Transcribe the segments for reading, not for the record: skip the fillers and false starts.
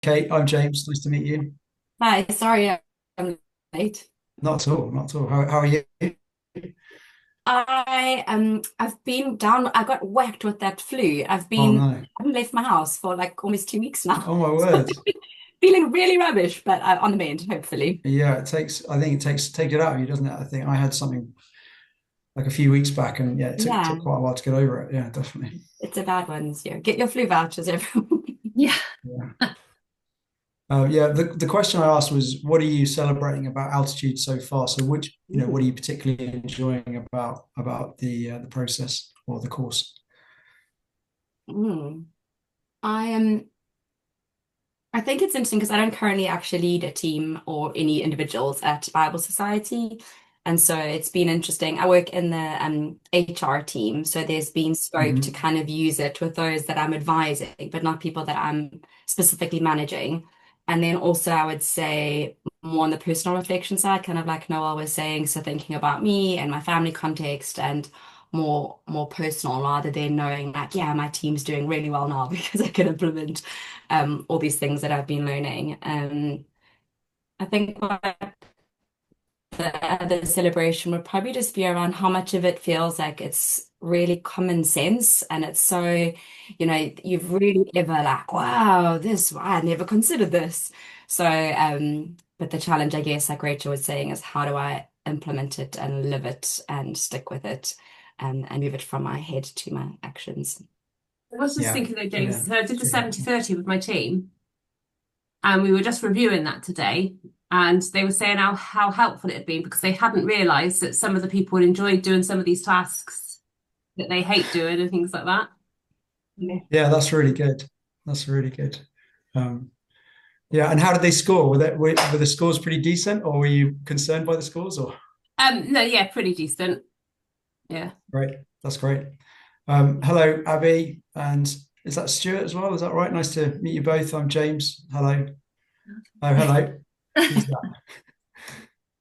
Kate, I'm James. Nice to meet you. Hi, sorry I'm late. Not at all, not at all. How are you? I've been down. I got whacked with that flu. Oh no. I haven't left my house for like almost 2 weeks now. Oh my So word. feeling really rubbish, but on the mend, hopefully. Yeah, I think it takes take it out of you, doesn't it? I think I had something like a few weeks back and yeah, it took Yeah, quite a while to get over it. Yeah, definitely. it's a bad one this year. Get your flu vouchers, everyone. Yeah. Yeah. Yeah, the question I asked was, what are you celebrating about altitude so far? So what are you particularly enjoying about the process or the course? Mm. I am. I think it's interesting because I don't currently actually lead a team or any individuals at Bible Society. And so it's been interesting. I work in the HR team, so there's been scope to Hmm. kind of use it with those that I'm advising, but not people that I'm specifically managing. And then also, I would say more on the personal reflection side, kind of like Noel was saying, so thinking about me and my family context and more personal rather than knowing like, yeah, my team's doing really well now because I can implement all these things that I've been learning. I think what the other celebration would probably just be around how much of it feels like it's really common sense and it's so, you've really ever like, wow, this, I never considered this. So, but the challenge, I guess, like Rachel was saying, is how do I implement it and live it and stick with it and move it from my head to my actions. I was just Yeah, thinking though, yeah, James, so I did it's the really helpful. 70/30 with my team, and we were just reviewing that today. And they were saying how helpful it had been because they hadn't realised that some of the people would enjoy doing some of these tasks that they hate doing and things like that. Yeah. Yeah, that's really good. That's really good. Um, Yeah, and how did they score? Were the scores pretty decent, or were you concerned by the scores? Or No, yeah, pretty decent. Yeah. great, that's great. Hello, Abby, and is that Stuart as well? Is that right? Nice to meet you both. I'm James. Hello. Oh, hello. Who's that?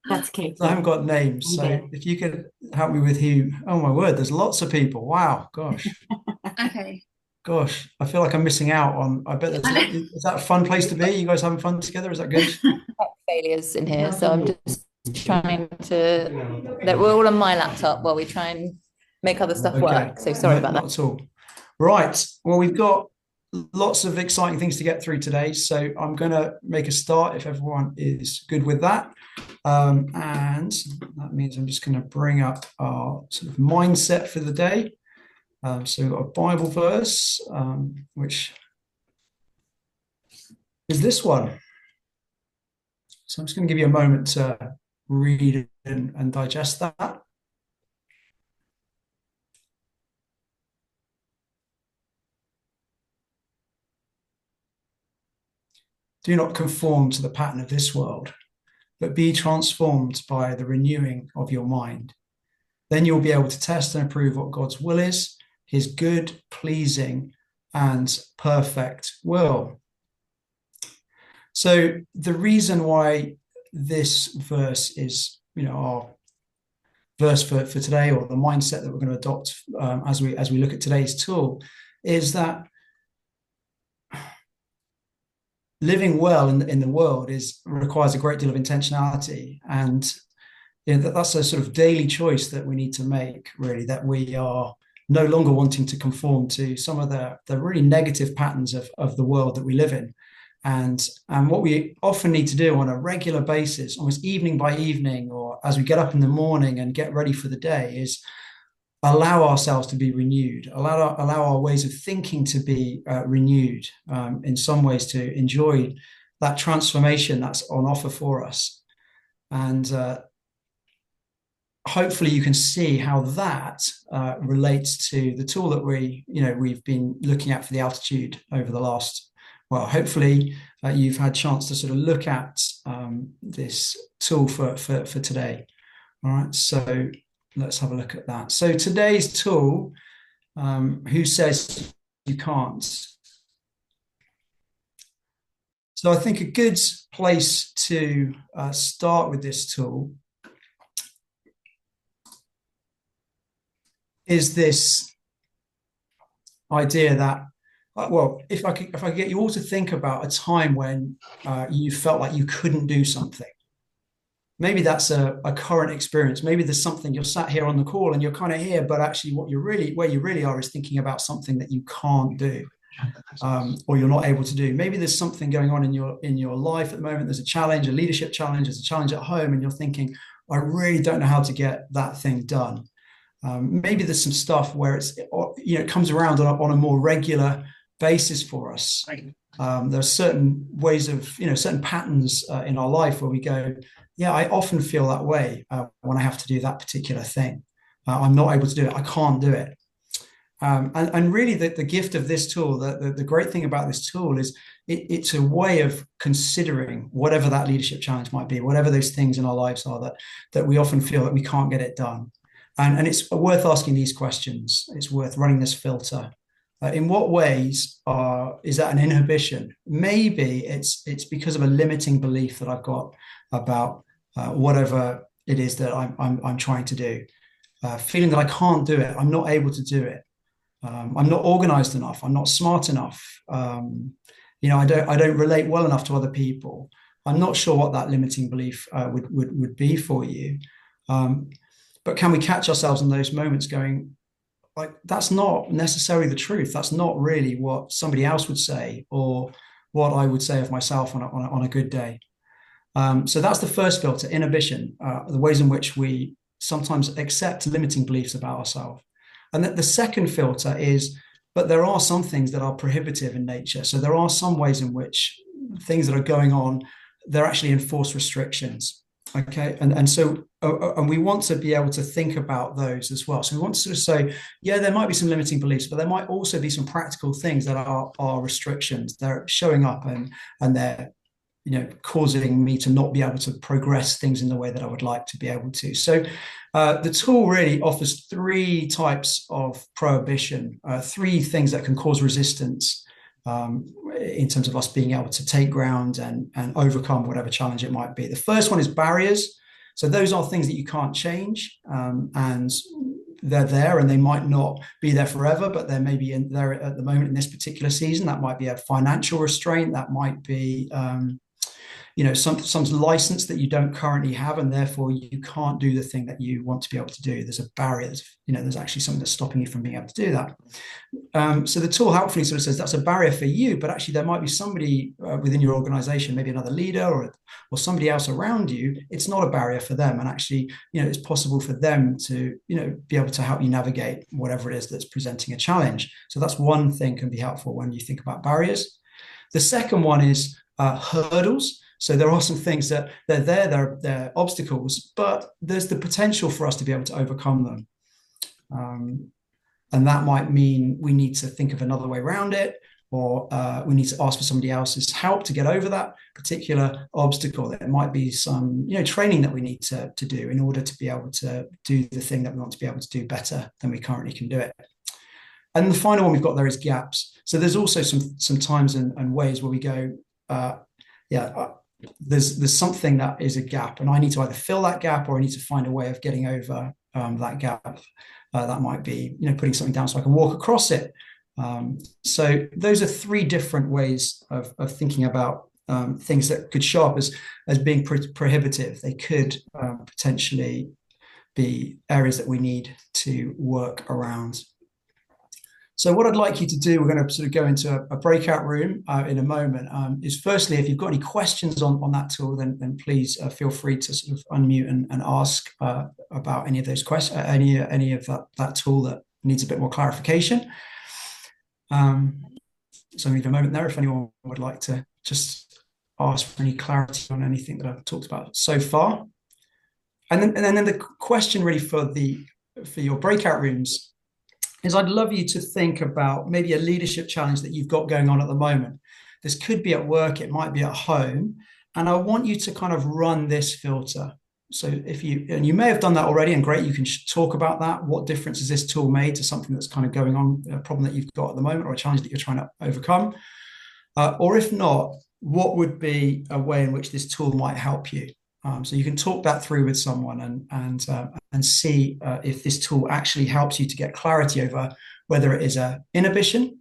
That's So I haven't Katie. got names, I'm so there. if you could help me with who? Oh my word, there's lots of people. Wow, Okay. gosh, I feel like I'm missing out on. I bet there's. I know. Is that a fun place to be? You guys having fun together? Is that good? Failures in here, so I'm just trying to that we're all on my laptop while we try and make other stuff Okay, work. So sorry no, about that. not at all. Right. Well, we've got lots of exciting things to get through today, so I'm going to make a start if everyone is good with that. And that means I'm just going to bring up our sort of mindset for the day. So we've got a Bible verse, which is this one. So I'm just going to give you a moment to read and digest that. Do not conform to the pattern of this world, but be transformed by the renewing of your mind. Then you'll be able to test and approve what God's will is, his good, pleasing, and perfect will. So the reason why this verse is, our verse for today, or the mindset that we're going to adopt as we look at today's tool, is that living well in the world is requires a great deal of intentionality, and that's a sort of daily choice that we need to make, really, that we are no longer wanting to conform to some of the really negative patterns of the world that we live in. And what we often need to do on a regular basis, almost evening by evening, or as we get up in the morning and get ready for the day, is allow ourselves to be renewed, allow our ways of thinking to be renewed, in some ways, to enjoy that transformation that's on offer for us. And hopefully you can see how that relates to the tool that we've been looking at for the altitude over the last, well, hopefully you've had a chance to sort of look at this tool for today. All right, so let's have a look at that. So today's tool, who says you can't? So I think a good place to start with this tool is this idea that well, if I could get you all to think about a time when you felt like you couldn't do something. Maybe that's a current experience. Maybe there's something, you're sat here on the call and you're kind of here, but actually where you really are is thinking about something that you can't do, or you're not able to do. Maybe there's something going on in your life at the moment. There's a challenge, a leadership challenge, there's a challenge at home, and you're thinking, I really don't know how to get that thing done. Maybe there's some stuff where it comes around on a more regular basis for us. There are certain ways of, certain patterns in our life where we go, yeah, I often feel that way when I have to do that particular thing. I'm not able to do it. I can't do it. And really the gift of this tool, the great thing about this tool is it's a way of considering whatever that leadership challenge might be, whatever those things in our lives are that we often feel that we can't get it done. And it's worth asking these questions. It's worth running this filter. In what ways is that an inhibition? Maybe it's because of a limiting belief that I've got about whatever it is that I'm trying to do. Feeling that I can't do it, I'm not able to do it. I'm not organized enough. I'm not smart enough. I don't relate well enough to other people. I'm not sure what that limiting belief would be for you. But can we catch ourselves in those moments going, like, that's not necessarily the truth. That's not really what somebody else would say or what I would say of myself on a good day. So that's the first filter, inhibition, the ways in which we sometimes accept limiting beliefs about ourselves. And the second filter is, but there are some things that are prohibitive in nature. So there are some ways in which things that are going on, they're actually enforced restrictions. Okay. And so we want to be able to think about those as well. So we want to sort of say, yeah, there might be some limiting beliefs, but there might also be some practical things that are restrictions. They're showing up and they're, causing me to not be able to progress things in the way that I would like to be able to. So the tool really offers three types of prohibition, three things that can cause resistance in terms of us being able to take ground and overcome whatever challenge it might be. The first one is barriers. So those are things that you can't change, and they're there and they might not be there forever, but they're maybe there at the moment in this particular season. That might be a financial restraint. That might be some license that you don't currently have, and therefore you can't do the thing that you want to be able to do. There's a barrier. There's actually something that's stopping you from being able to do that. So the tool helpfully sort of says that's a barrier for you, but actually there might be somebody within your organization, maybe another leader or somebody else around you. It's not a barrier for them, and actually, it's possible for them to, be able to help you navigate whatever it is that's presenting a challenge. So that's one thing can be helpful when you think about barriers. The second one is hurdles. So there are some things that they're obstacles, but there's the potential for us to be able to overcome them. And that might mean we need to think of another way around it, or we need to ask for somebody else's help to get over that particular obstacle. There might be some, training that we need to do in order to be able to do the thing that we want to be able to do better than we currently can do it. And the final one we've got there is gaps. So there's also some times and ways where we go, there's something that is a gap, and I need to either fill that gap or I need to find a way of getting over that gap. That might be, putting something down so I can walk across it. So those are three different ways of thinking about things that could show up as being prohibitive. They could potentially be areas that we need to work around. So what I'd like you to do, we're going to sort of go into a breakout room in a moment, is firstly, if you've got any questions on that tool, then please feel free to sort of unmute and ask about any of those questions, any of that tool that needs a bit more clarification. So I'll leave a moment there if anyone would like to just ask for any clarity on anything that I've talked about so far. And then the question really for your breakout rooms is I'd love you to think about maybe a leadership challenge that you've got going on at the moment. This could be at work, it might be at home, and I want you to kind of run this filter. So you may have done that already, and great, you can talk about that. What difference has this tool made to something that's kind of going on, a problem that you've got at the moment or a challenge that you're trying to overcome? Or if not, what would be a way in which this tool might help you? So you can talk that through with someone and see if this tool actually helps you to get clarity over whether it is an inhibition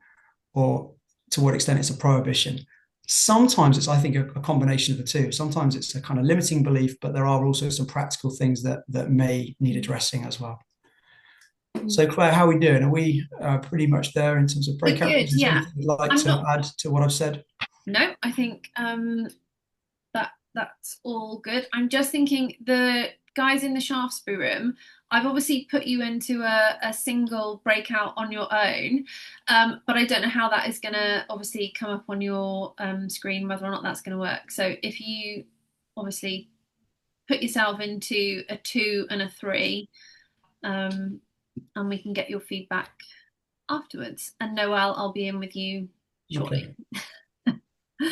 or to what extent it's a prohibition. Sometimes it's, I think, a combination of the two. Sometimes it's a kind of limiting belief, but there are also some practical things that may need addressing as well. So Claire, how are we doing? Are we pretty much there in terms of breakout? Good, yeah. Anything you'd like to add to what I've said? No, I think that's all good. I'm just thinking, the guys in the Shaftesbury room, I've obviously put you into a single breakout on your own, but I don't know how that is going to obviously come up on your screen, whether or not that's going to work. So if you obviously put yourself into a 2 and a 3, and we can get your feedback afterwards. And Noelle, I'll be in with you shortly. Okay.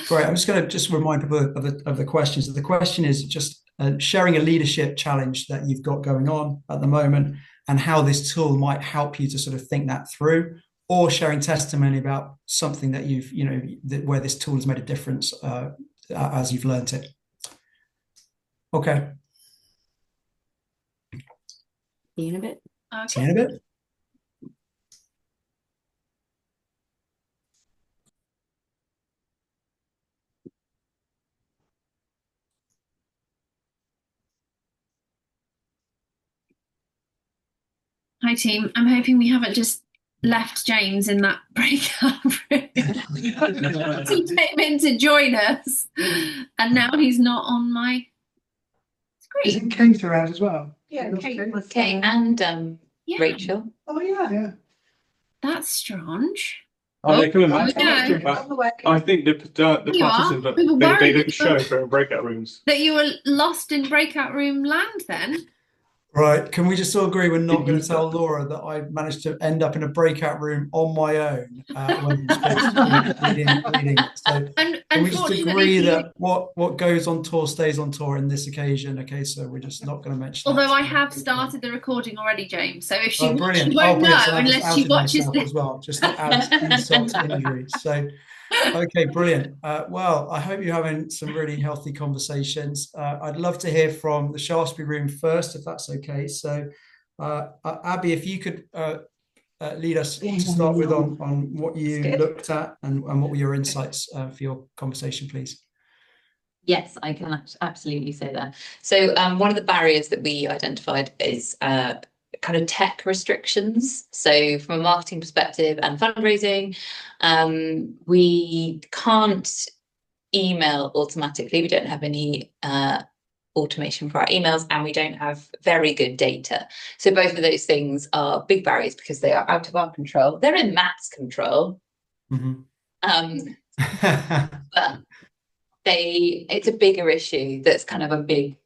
Great. I'm just going to remind people of the questions. The question is just sharing a leadership challenge that you've got going on at the moment, and how this tool might help you to sort of think that through, or sharing testimony about something that you've, where this tool has made a difference as you've learned it. Okay. See you in a bit. Okay. See you in a bit. Hi team, I'm hoping we haven't just left James in that breakout room. He came in to join us and now he's not on my screen. Isn't Kate around as well? Yeah, Kate was Kate and Yeah. Rachel. Oh yeah. That's strange. Oh, they're coming Oh, back. yeah. But I think the You are. participants, We were they worried don't show for breakout rooms. that you were lost in breakout room land then. Right. Can we just all agree we're not going to tell Laura that I managed to end up in a breakout room on my own when reading. So And can we just unfortunately, agree that what goes on tour stays on tour in this occasion? Okay, so we're just not going to mention although that. I have started the recording already, James. So if she, Brilliant. she won't Brilliant. know So I just unless she outed watches myself this. as well, just to add insult to injury. So okay, brilliant. Well, I hope you're having some really healthy conversations. I'd love to hear from the Shaftesbury room first, if that's okay. So, Abby, if you could lead us to start with on what you looked at and what were your insights for your conversation, please. Yes, I can absolutely say that. So one of the barriers that we identified is kind of tech restrictions. So from a marketing perspective and fundraising, we can't email automatically. We don't have any automation for our emails, and we don't have very good data. So both of those things are big barriers because they are out of our control. They're in Matt's control. Mm-hmm. But it's a bigger issue that's kind of a big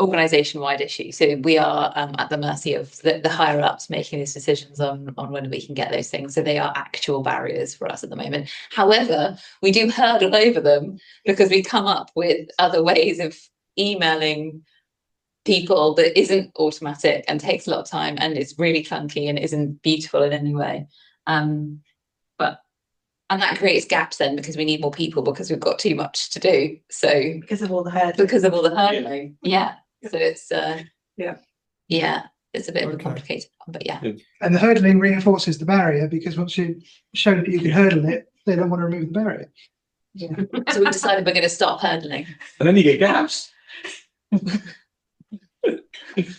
organisation-wide issue. So we are at the mercy of the higher ups making these decisions on when we can get those things. So they are actual barriers for us at the moment. However, we do hurdle over them because we come up with other ways of emailing people that isn't automatic and takes a lot of time and is really clunky and isn't beautiful in any way. And that creates gaps then because we need more people because we've got too much to do. So because of all the hurdling. Yeah. So it's it's a bit of a complicated one, but yeah. And the hurdling reinforces the barrier because once you show that you can hurdle it, they don't want to remove the barrier. Yeah. So we decided we're going to stop hurdling. And then you get gaps.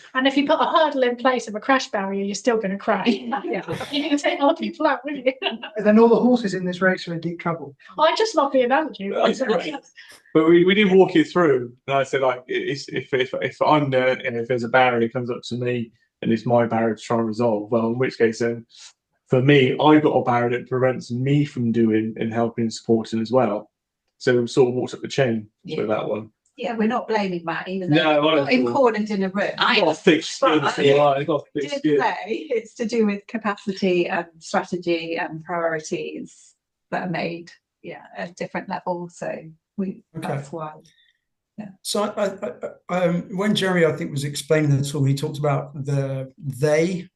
And if you put a hurdle in place of a crash barrier, you're still going to crash. Yeah. You can take other people out with you. And then all the horses in this race are in deep trouble. I just love the analogy. But we did walk you through, and I said, like, if I'm there and if there's a barrier that comes up to me and it's my barrier to try and resolve, well, in which case then for me, I've got a barrier that prevents me from doing and helping and supporting as well. So we sort of walked up the chain with that one. Yeah, we're not blaming Matt, even though No, not in cornered in a room. I got thick skin. It's to do with capacity and strategy and priorities that are made, at different levels. So that's why. Yeah. So when Jeremy, I think, was explaining the tool, he talked about they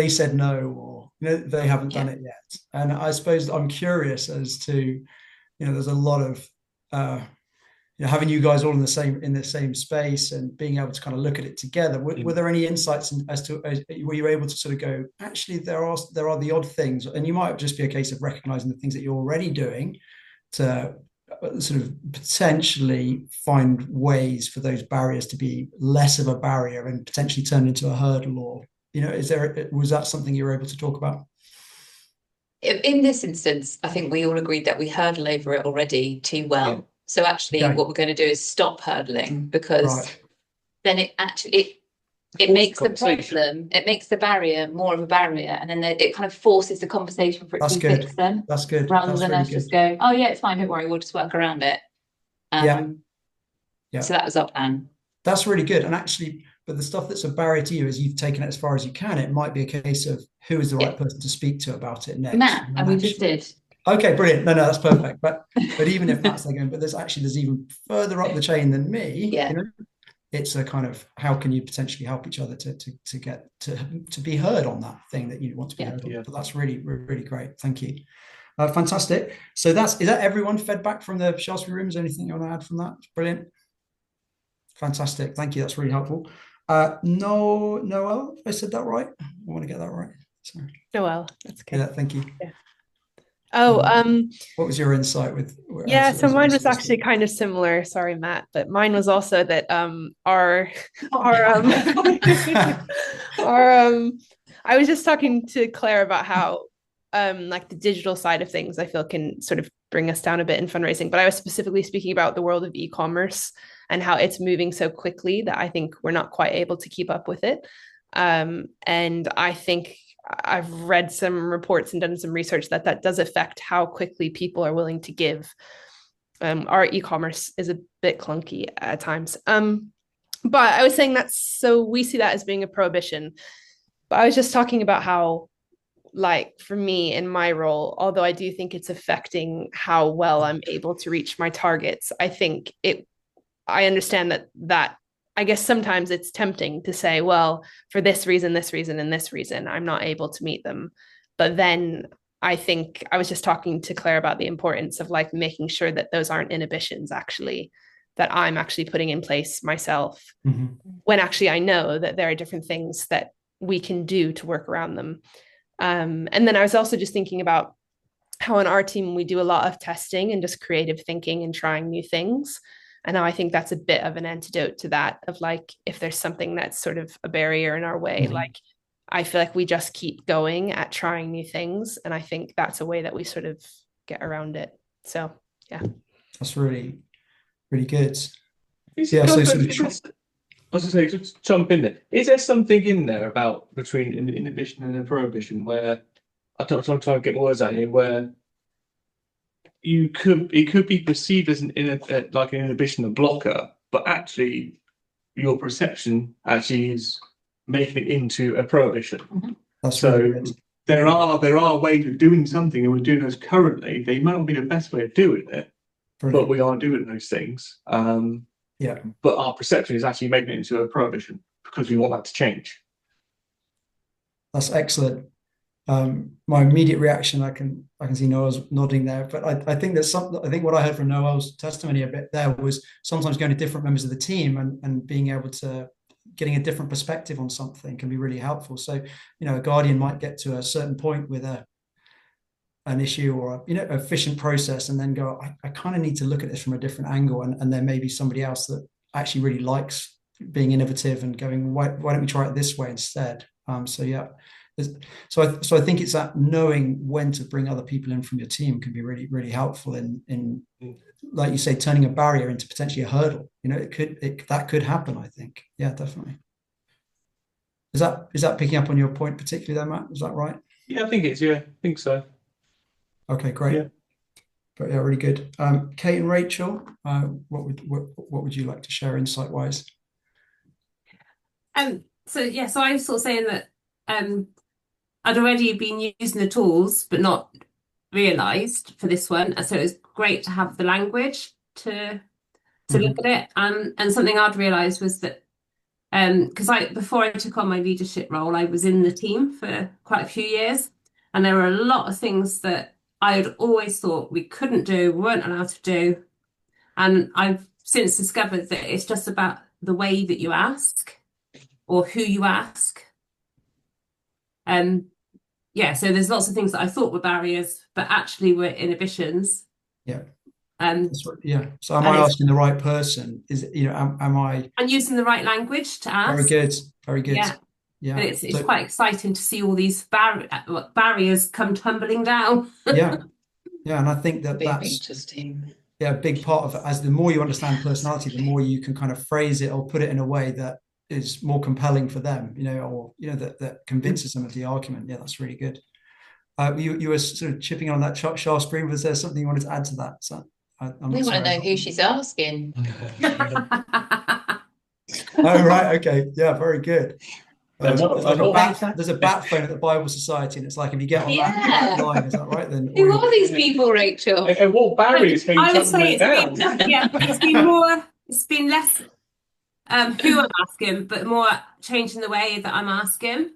said no, or they haven't done it yet. And I suppose I'm curious as to, there's a lot of having you guys all in the same space and being able to kind of look at it together, were there any insights were you able to sort of go, actually there are the odd things, and you might just be a case of recognizing the things that you're already doing to sort of potentially find ways for those barriers to be less of a barrier and potentially turn into a hurdle, or was that something you were able to talk about? In this instance, I think we all agreed that we hurdle over it already too well. Yeah. So actually, what we're going to do is stop hurdling, because then it makes the problem, it makes the barrier more of a barrier, and then it kind of forces the conversation for it to be fixed then. That's good. Rather than us just go, oh yeah, it's fine, don't worry, we'll just work around it. So that was our plan. That's really good. And actually, but the stuff that's a barrier to you, is you've taken it as far as you can. It might be a case of who is the right person to speak to about it next. Matt, and we just did. Okay, brilliant. No, that's perfect. But even if that's going, but there's even further up the chain than me. Yeah. It's a kind of, how can you potentially help each other to get to be heard on that thing that you want to be heard on. But that's really, really great. Thank you. Fantastic. So is that everyone fed back from the Shaftesbury room? Is there anything you want to add from that? Brilliant. Fantastic. Thank you. That's really helpful. Noel, if I said that right? I want to get that right. Sorry. Noel, that's good. Yeah, thank you. Yeah. Oh, what was your insight with? So mine was actually kind of similar. Sorry, Matt, but mine was also that I was just talking to Claire about how like the digital side of things I feel can sort of bring us down a bit in fundraising, but I was specifically speaking about the world of e-commerce and how it's moving so quickly that I think we're not quite able to keep up with it. And I think I've read some reports and done some research that does affect how quickly people are willing to give. Our e-commerce is a bit clunky at times. But I was saying so we see that as being a prohibition. But I was just talking about how, like, for me in my role, although I do think it's affecting how well I'm able to reach my targets, I understand that I guess sometimes it's tempting to say, well, for this reason, and this reason, I'm not able to meet them. But then I think I was just talking to Claire about the importance of like making sure that those aren't inhibitions actually, that I'm actually putting in place myself, when actually I know that there are different things that we can do to work around them. And then I was also just thinking about how on our team, we do a lot of testing and just creative thinking and trying new things. And now I think that's a bit of an antidote to that, of like, if there's something that's sort of a barrier in our way, like I feel like we just keep going at trying new things. And I think that's a way that we sort of get around it. So, yeah. That's really, really good. Yeah. So I was going to say, just jump in there. Is there something in there about between an inhibition and a prohibition where, I'm trying to get my words out here, where it could be perceived as like an inhibition, a blocker, but actually your perception actually is making it into a prohibition. That's so really there are ways of doing something, and we're doing those currently. They might not be the best way of doing it, but we are doing those things. But our perception is actually making it into a prohibition because we want that to change. That's excellent. My immediate reaction, I can see Noel's nodding there, but I think there's something. I think what I heard from Noel's testimony a bit there was sometimes going to different members of the team and being able to getting a different perspective on something can be really helpful. So, a guardian might get to a certain point with an issue or efficient process, and then go, I kind of need to look at this from a different angle, and there may be somebody else that actually really likes being innovative and going, why don't we try it this way instead? So I think it's that knowing when to bring other people in from your team can be really, really helpful in like you say, turning a barrier into potentially a hurdle. That could happen, I think. Yeah, definitely. Is that picking up on your point particularly there, Matt? Is that right? Yeah, I think it's, I think so. Okay, great. Yeah. But really good. Kate and Rachel, what would you like to share insight wise? So I was sort of saying that I'd already been using the tools, but not realised for this one. And so it was great to have the language to look at it. And something I'd realised was that because before I took on my leadership role, I was in the team for quite a few years, and there were a lot of things that I had always thought we couldn't do, we weren't allowed to do. And I've since discovered that it's just about the way that you ask or who you ask. Yeah, so there's lots of things that I thought were barriers, but actually were inhibitions. Yeah. That's right. Yeah. So am I asking the right person? Is it, am I? And using the right language to ask. Very good. Very good. Yeah. Yeah. But it's quite exciting to see all these barriers come tumbling down. Yeah. Yeah. And I think that's interesting. Yeah, a big part of it. As the more you understand personality, the more you can kind of phrase it or put it in a way that is more compelling for them, or that convinces them of the argument. Yeah, that's really good. You were sort of chipping on that Shaftesbury. Was there something you wanted to add to that? So We want to know who she's asking. Oh, right. Okay. Yeah, very good. There's a bat phone at the Bible Society, and it's like if you get on that line, is that right? Then who are these people, Rachel? And what barriers can you tumbling down? It's been less who I'm asking, but more changing the way that I'm asking.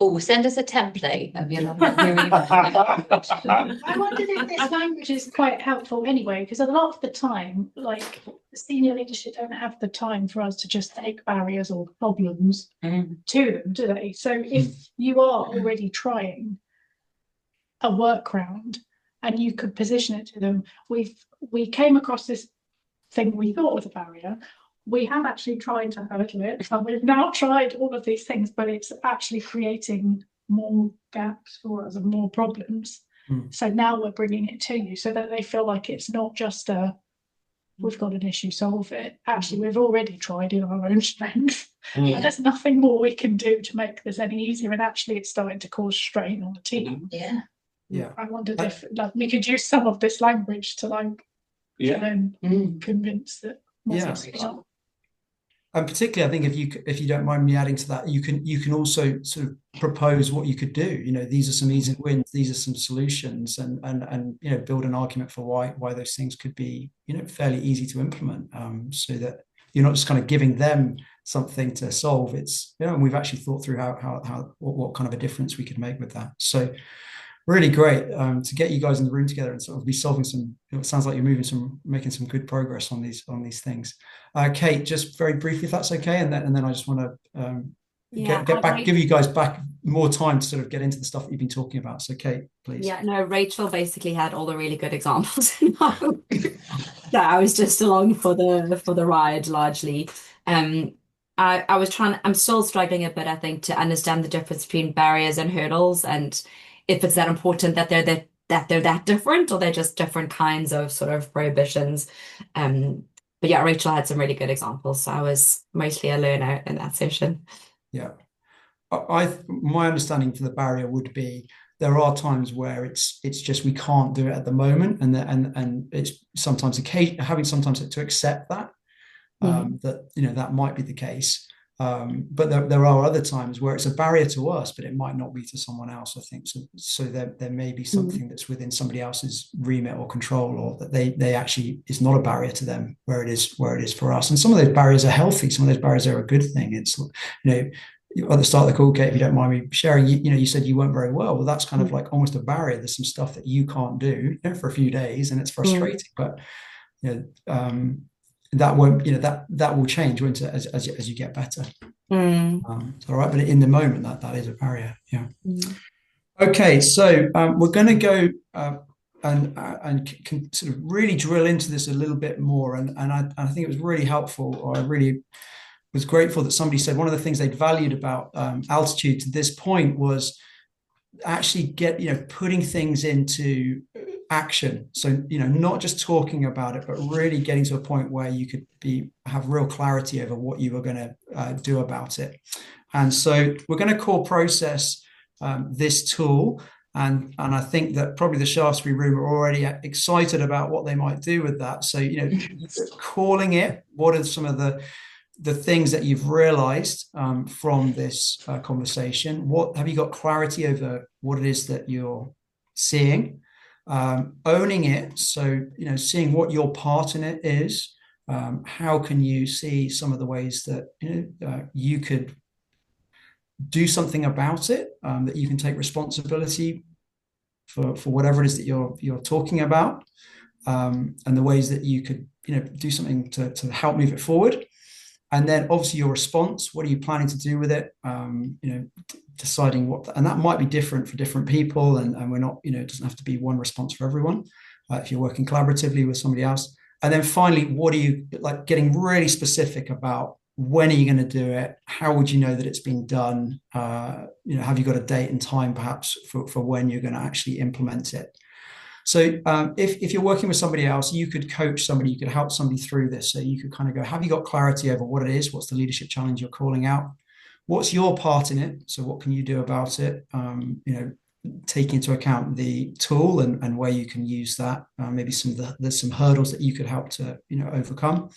Oh, send us a template. I wondered if this language is quite helpful anyway, because a lot of the time, like senior leadership don't have the time for us to just take barriers or problems to them, do they? So if you are already trying a workaround and you could position it to them, we came across this thing we thought was a barrier. We have actually tried to hurdle it, and we've now tried all of these things, but it's actually creating more gaps for us and more problems. So now we're bringing it to you so that they feel like it's not just we've got an issue, solve it. Actually, we've already tried in our own strength. And there's nothing more we can do to make this any easier. And actually, it's starting to cause strain on the team. Yeah. I wondered if we could use some of this language to convince that. And particularly, I think if you don't mind me adding to that, you can also sort of propose what you could do. These are some easy wins, these are some solutions, and build an argument for why those things could be fairly easy to implement, so that you're not just kind of giving them something to solve. It's and we've actually thought through what kind of a difference we could make with that. So really great to get you guys in the room together and sort of be solving some. It sounds like you're making some good progress on these things. Kate, just very briefly, if that's okay, and then I just want to give you guys back more time to sort of get into the stuff that you've been talking about. So, Kate, please. Yeah, no, Rachel basically had all the really good examples. I was just along for the ride largely. I'm still struggling a bit, I think, to understand the difference between barriers and hurdles, and if it's that important that they're that different, or they're just different kinds of sort of prohibitions. But yeah, Rachel had some really good examples, so I was mostly a learner in that session. Yeah, my understanding for the barrier would be there are times where it's just we can't do it at the moment, and it's sometimes having to accept that that might be the case. But there are other times where it's a barrier to us, but it might not be to someone else, I think. So there may be something that's within somebody else's remit or control, or that they actually is not a barrier to them, where it is for us. And some of those barriers are healthy. Some of those barriers are a good thing. It's, at the start of the call, Kate, if you don't mind me sharing, you said you weren't very well. Well, that's kind of like almost a barrier. There's some stuff that you can't do for a few days, and it's frustrating, but that won't, that will change, won't it, as you get better. All right, but in the moment, that is a barrier. Yeah. Okay, so we're going to go and can sort of really drill into this a little bit more, and I think it was really helpful, or I really was grateful that somebody said one of the things they'd valued about altitude to this point was actually putting things into action. So not just talking about it, but really getting to a point where you could have real clarity over what you were going to do about it. And so we're going to core process this tool, and I think that probably the Shaftesbury room are already excited about what they might do with that. So calling it, what are some of the things that you've realized from this conversation? What have you got clarity over what it is that you're seeing? Owning it, so seeing what your part in it is. How can you see some of the ways that you could do something about it, that you can take responsibility for whatever it is that you're talking about, and the ways that you could, do something to help move it forward. And then obviously your response, what are you planning to do with it? Deciding what, and that might be different for different people. And we're not, it doesn't have to be one response for everyone if you're working collaboratively with somebody else. And then finally, what are you like getting really specific about? When are you going to do it? How would you know that it's been done? Have you got a date and time perhaps for when you're going to actually implement it? So if you're working with somebody else, you could coach somebody, you could help somebody through this. So you could kind of go, have you got clarity over what it is? What's the leadership challenge you're calling out? What's your part in it? So what can you do about it? Taking into account the tool and where you can use that. Maybe there's some hurdles that you could help to overcome.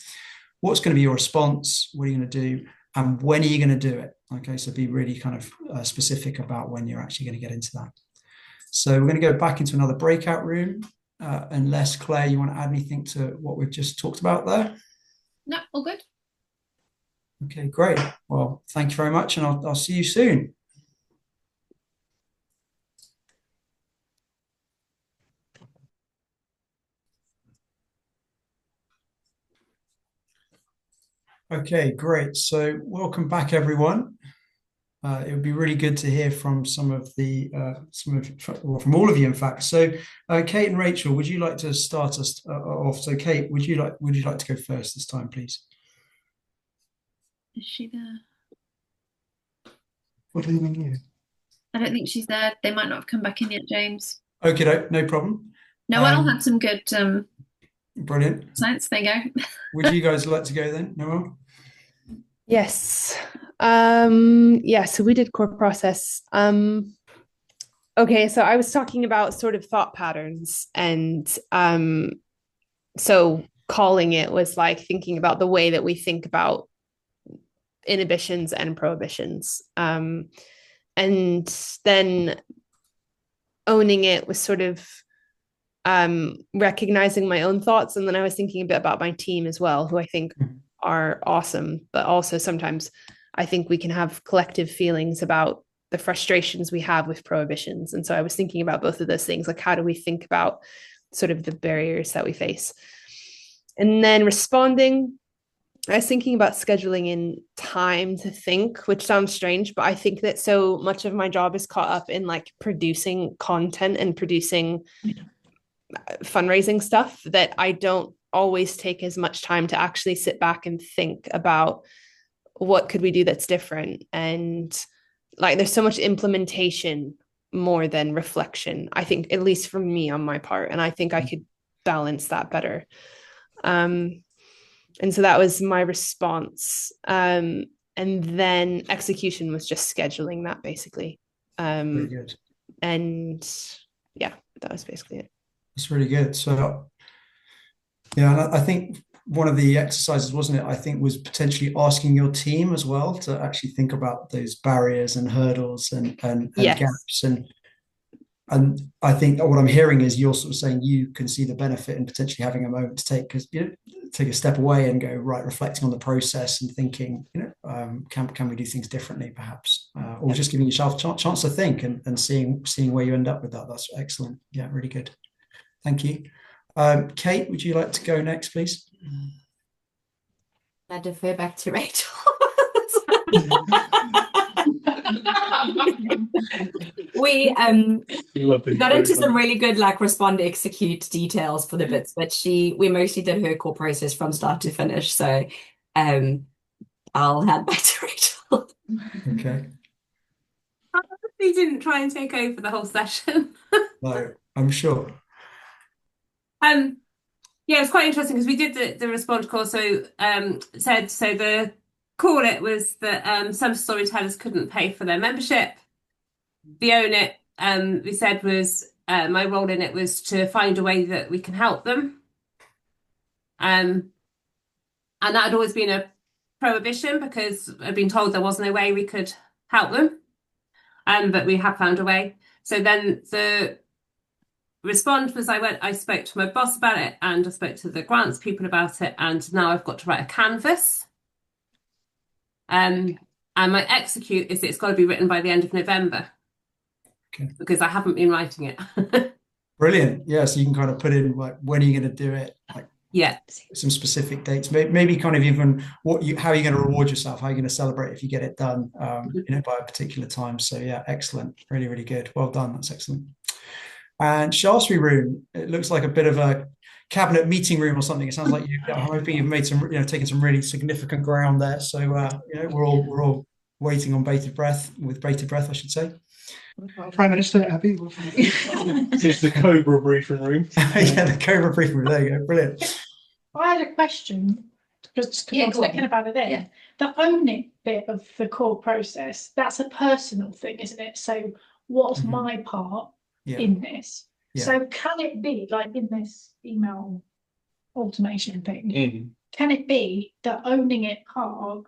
What's going to be your response? What are you going to do? And when are you going to do it? Okay, so be really kind of specific about when you're actually going to get into that. So we're going to go back into another breakout room. Unless, Claire, you want to add anything to what we've just talked about there? No, all good. Okay, great. Well, thank you very much, and I'll see you soon. Okay, great. So welcome back, everyone. It would be really good to hear from from all of you, in fact. So, Kate and Rachel, would you like to start us off? So, Kate, would you like to go first this time, please? Is she there? What do you mean you? I don't think she's there. They might not have come back in yet, James. Okay, no problem. Noelle had some good brilliant science. There you go. Would you guys like to go then, Noelle? Yes. So we did core process. Okay, so I was talking about sort of thought patterns, and so calling it was like thinking about the way that we think about inhibitions and prohibitions. And then owning it was sort of recognizing my own thoughts. And then I was thinking a bit about my team as well, who I think are awesome, but also sometimes I think we can have collective feelings about the frustrations we have with prohibitions. And so I was thinking about both of those things, like how do we think about sort of the barriers that we face? And then responding, I was thinking about scheduling in time to think, which sounds strange, but I think that so much of my job is caught up in like producing content and producing fundraising stuff that I don't always take as much time to actually sit back and think about what could we do that's different. And like there's so much implementation more than reflection, I think, at least for me on my part. And I think I could balance that better. And so that was my response. And then execution was just scheduling that basically. Very good. And yeah, that was basically it. That's really good. So yeah, and I think one of the exercises, wasn't it? I think was potentially asking your team as well to actually think about those barriers and hurdles and Yes. gaps. And I think what I'm hearing is you're sort of saying you can see the benefit in potentially having a moment to take a step away and go, right, reflecting on the process and thinking, can we do things differently perhaps? Or just giving yourself a chance to think and seeing where you end up with that. That's excellent. Yeah, really good. Thank you. Kate, would you like to go next, please? I defer back to Rachel. We got into some really good like respond, execute details for the bits, but we mostly did her core process from start to finish. So I'll hand back to Rachel. Okay. I honestly didn't try and take over the whole session. No, I'm sure. Yeah, it's quite interesting because we did the respond course. So the call it was that some storytellers couldn't pay for their membership. The own it, we said was my role in it was to find a way that we can help them. And that had always been a prohibition because I'd been told there was no way we could help them. But we have found a way. So then the respond was I spoke to my boss about it and I spoke to the grants people about it, and now I've got to write a canvas. And my execute is it's got to be written by the end of November. Okay. Because I haven't been writing it. Brilliant. Yeah, so you can kind of put in like when are you going to do it, like Yeah. some specific dates, maybe kind of even how are you going to reward yourself, how are you going to celebrate if you get it done, by a particular time. So yeah, excellent, really, really good, well done, that's excellent. And Shaftesbury room, it looks like a bit of a cabinet meeting room or something. It sounds like I'm hoping you've made some, taken some really significant ground there. So we're all waiting on bated breath, I should say. Prime Minister, happy. It's the Cobra briefing room. Yeah, the Cobra briefing room. There you go. Brilliant. I had a question because I was thinking about it then. Yeah. The own it bit of the core process, that's a personal thing, isn't it? So what's my part in this? Yeah. So can it be like in this email automation thing, can it be that owning it part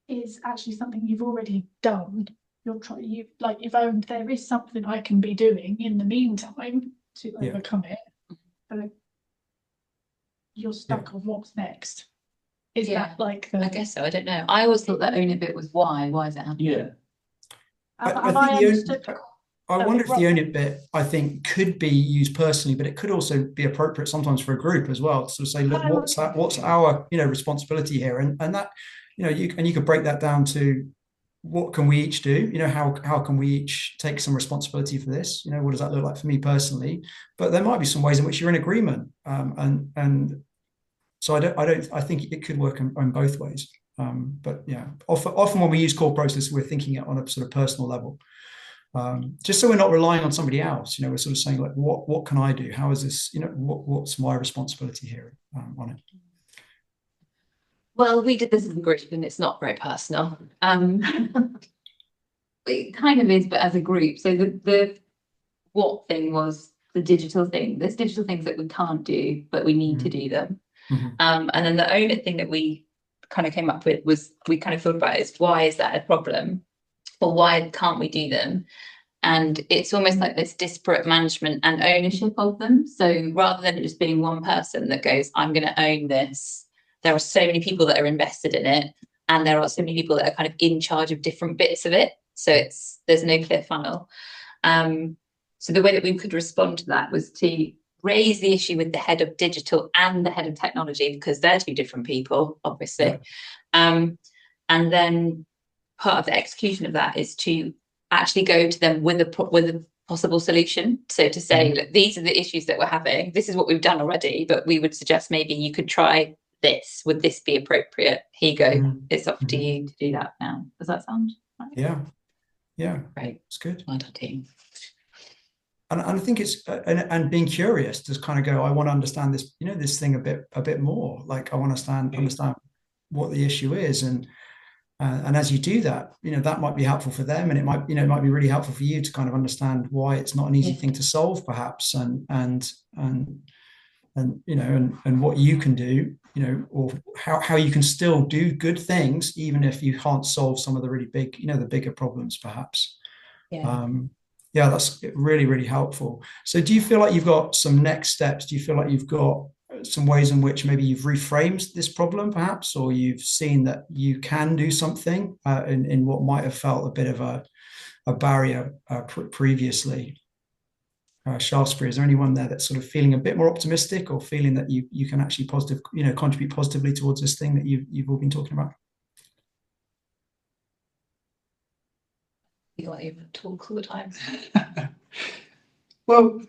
is actually something you've already done? You've owned there is something I can be doing in the meantime to overcome it. But you're stuck on what's next. Is that like the... I guess so. I don't know. I always thought that own it bit was why. Why is it happening? Yeah. I wonder if the own it bit, I think, could be used personally, but it could also be appropriate sometimes for a group as well to sort of say, look, what's our responsibility here, and that you could break that down to what can we each do, how can we each take some responsibility for this, what does that look like for me personally, but there might be some ways in which you're in agreement, and so I think it could work in both ways, but yeah, often when we use core process, we're thinking it on a sort of personal level, just so we're not relying on somebody else. We're sort of saying like, what can I do, how is this, what's my responsibility here on it. Well, we did this as a group and it's not very personal. It kind of is, but as a group. So the what thing was the digital thing. There's digital things that we can't do, but we need to do them. And then the own it thing that we kind of came up with was, we kind of thought about is, why is that a problem? Or why can't we do them? And it's almost like this disparate management and ownership of them. So rather than it just being one person that goes, I'm going to own this, there are so many people that are invested in it, and there are so many people that are kind of in charge of different bits of it. So there's no clear funnel. So the way that we could respond to that was to raise the issue with the head of digital and the head of technology, because they're two different people, obviously. And then part of the execution of that is to actually go to them with a possible solution. So to say, look, these are the issues that we're having. This is what we've done already, but we would suggest maybe you could try this. Would this be appropriate? Here you go. It's up to you to do that now. Does that sound right? Yeah. Right. It's good. Well done, team. And I think it's and being curious to kind of go, I want to understand this, this thing a bit more. Like I want to understand what the issue is, and as you do that, that might be helpful for them, and it might be really helpful for you to kind of understand why it's not an easy thing to solve, perhaps, and what you can do, or how you can still do good things even if you can't solve some of the really big, the bigger problems, perhaps. That's really, really helpful. So do you feel like you've got some next steps? Do you feel like you've got some ways in which maybe you've reframed this problem, perhaps, or you've seen that you can do something in what might have felt a bit of a barrier previously? Shaftesbury, is there anyone there that's sort of feeling a bit more optimistic, or feeling that you can actually contribute positively towards this thing that you've all been talking about? You like you talk all the time. Well,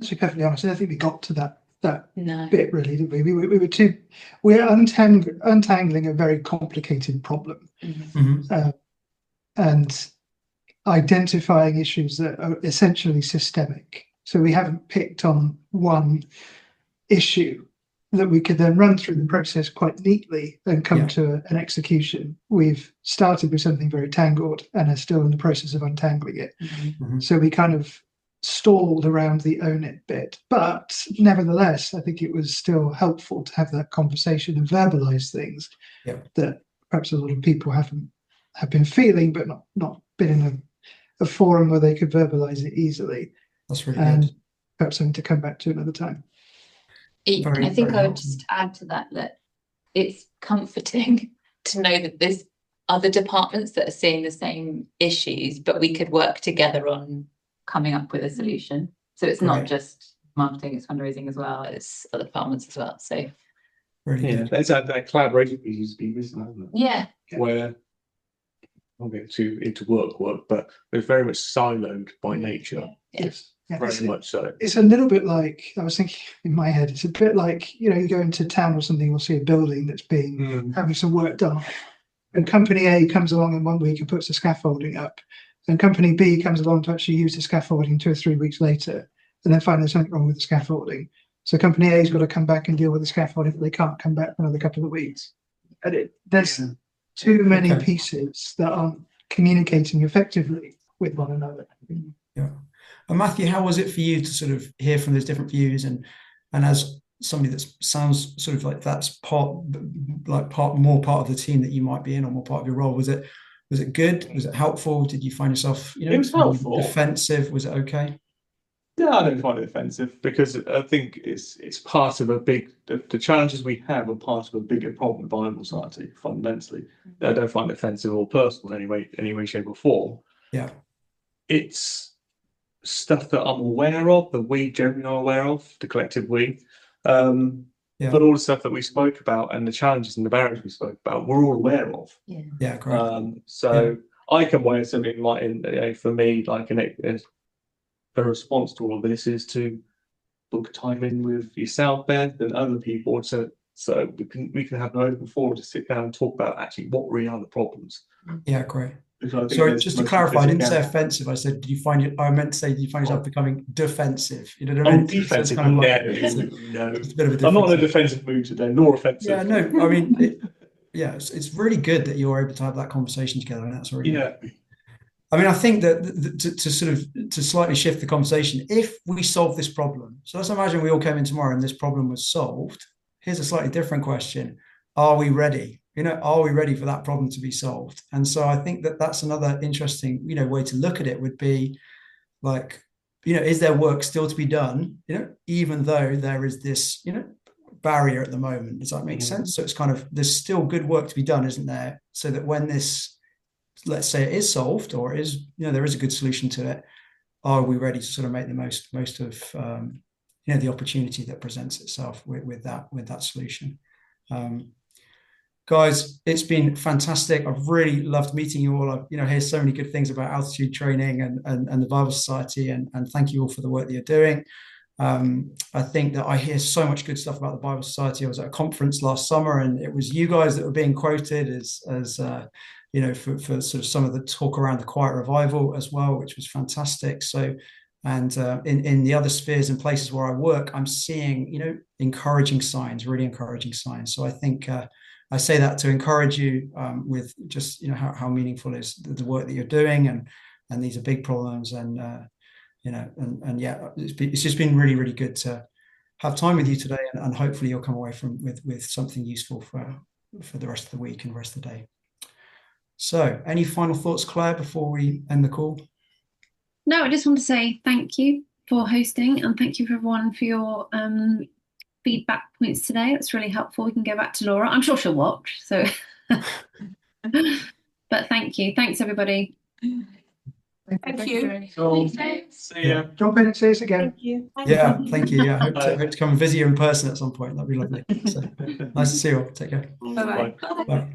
to be perfectly honest, I don't think we got to that bit really, did we? We're untangling a very complicated problem, and identifying issues that are essentially systemic. So we haven't picked on one issue that we could then run through the process quite neatly and come to an execution. We've started with something very tangled and are still in the process of untangling it. So we kind of stalled around the own it bit, but nevertheless, I think it was still helpful to have that conversation and verbalize things that perhaps a lot of people have been feeling, but not been in a forum where they could verbalize it easily. That's really good. Perhaps something to come back to another time. I think I would just add to that it's comforting to know that there's other departments that are seeing the same issues, but we could work together on coming up with a solution. So it's not Great. just marketing, it's fundraising as well, it's other departments as well. So Really Yeah, good. there's that collaboration piece used to be missing, hasn't it? yeah, Where I'll get into work, but they're very much siloed by nature. Yes. Yeah, Very much so. it's a little bit like, I was thinking in my head, it's a bit like, you know, you go into town or something, you'll see a building that's being having some work done, and company A comes along in 1 week and puts the scaffolding up, and company B comes along to actually use the scaffolding 2 or 3 weeks later, and then find there's something wrong with the scaffolding. So company A's got to come back and deal with the scaffolding, but they can't come back for another couple of weeks. And there's too many pieces that aren't communicating effectively with one another. Yeah. And Matthew, how was it for you to sort of hear from those different views, and as somebody that sounds sort of like that's more part of the team that you might be in, or more part of your role? Was it good? Was it helpful? Did you find yourself, It was helpful. Defensive? Was it okay? Yeah, I don't find it offensive, because I think it's part of a big, the challenges we have are part of a bigger problem with Bible Society, fundamentally. I don't find it offensive or personal in any way, shape or form. Yeah. It's stuff that I'm aware of, that we generally are aware of, the collective we. But all the stuff that we spoke about and the challenges and the barriers we spoke about, we're all aware of. Yeah, correct. I can weigh something like, for me, like the response to all of this is to book time in with yourself, Beth, and other people, so we can have an open forum to sit down and talk about actually what really are the problems. Yeah, great. Sorry, just to clarify, I didn't say offensive. I said, I meant to say, did you find yourself becoming defensive? You know what I mean? Defensive? So no. It's a bit of a I'm not in a defensive mood today, nor offensive. Yeah, no, I mean, it's really good that you're able to have that conversation together, and that's really good. I mean, I think that to slightly shift the conversation, if we solve this problem, so let's imagine we all came in tomorrow and this problem was solved. Here's a slightly different question: are we ready? Are we ready for that problem to be solved? And so I think that that's another interesting, way to look at it would be like, is there work still to be done? Even though there is this, barrier at the moment. Does that make sense? So it's kind of, there's still good work to be done, isn't there? So that when this, let's say it is solved, or is, there is a good solution to it, are we ready to sort of make the most of, the opportunity that presents itself with that solution? Guys, it's been fantastic. I've really loved meeting you all. I hear so many good things about altitude training and the Bible Society, and thank you all for the work that you're doing. I think that I hear so much good stuff about the Bible Society. I was at a conference last summer, and it was you guys that were being quoted as for sort of some of the talk around the quiet revival as well, which was fantastic. So, and in the other spheres and places where I work, I'm seeing encouraging signs, really encouraging signs. So I think I say that to encourage you with just how meaningful is the work that you're doing, and these are big problems, and it's just been really, really good to have time with you today, and hopefully you'll come away with something useful for the rest of the week and the rest of the day. So, any final thoughts, Claire, before we end the call? No, I just want to say thank you for hosting, and thank you for everyone for your feedback points today. That's really helpful. We can go back to Laura. I'm sure she'll watch. So, but thank you. Thanks, everybody. Thank you. See ya. Drop in and see us again. Thank you. Yeah, thank you. Yeah, hope to come and visit you in person at some point. That'd be lovely. So, nice to see you all. Take care. Bye-bye. Bye.